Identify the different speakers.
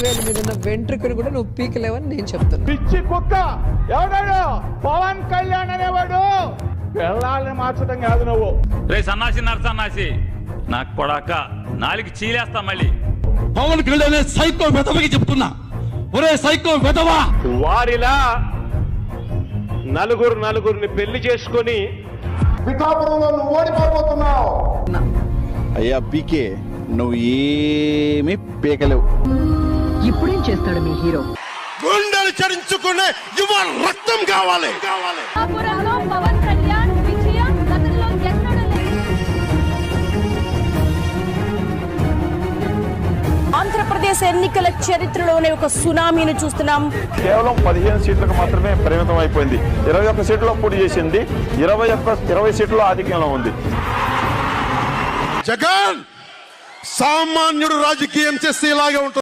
Speaker 1: మీద వెంట్రుకను కూడా నువ్వు పీకలేవని నేను చెప్తున్నా.
Speaker 2: పిచ్చి కుక్క ఎవడాడు? పవన్ కళ్యాణ్ అనేవాడు పిల్లల్ని మార్చడం కాదు నువ్వు.
Speaker 3: రే సన్నాసి నరసన్నాసి నాకు కొడాక నాలుగు చీలేస్తా మళ్ళీ.
Speaker 4: పవన్ కళ్యాణ్ సైకో వెధవకి చెప్తున్నా, ఒరే సైకో వెధవా.
Speaker 5: వారిలా నలుగురిని పెళ్లి చేసుకొని
Speaker 2: పిఠాపురంలో నువ్వు ఓడిపోతున్నావు.
Speaker 6: అయ్యా పీకే, నువ్వు ఏమీ పీకలేవు.
Speaker 7: ఇప్పుడేం చేస్తాడు మీ హీరో?
Speaker 4: గుండెలు చరించుకునే యువ రక్తం కావాలి.
Speaker 8: పవన్ కళ్యాణ్ విజయం గతంలో ఎన్నడూ లేదు. ఆంధ్రప్రదేశ్ ఎన్నికల చరిత్రలోనే ఒక సునామీని చూస్తున్నాం.
Speaker 5: కేవలం 15 సీట్లకు మాత్రమే పరిమితం అయిపోయింది. 21 సీట్లలో పోటీ చేసింది. 20 సీట్లలో ఆధిక్యంలో ఉంది.
Speaker 4: జగన్ సామాన్యుడు రాజకీయం చేస్తే ఇలాగే ఉంటుంది.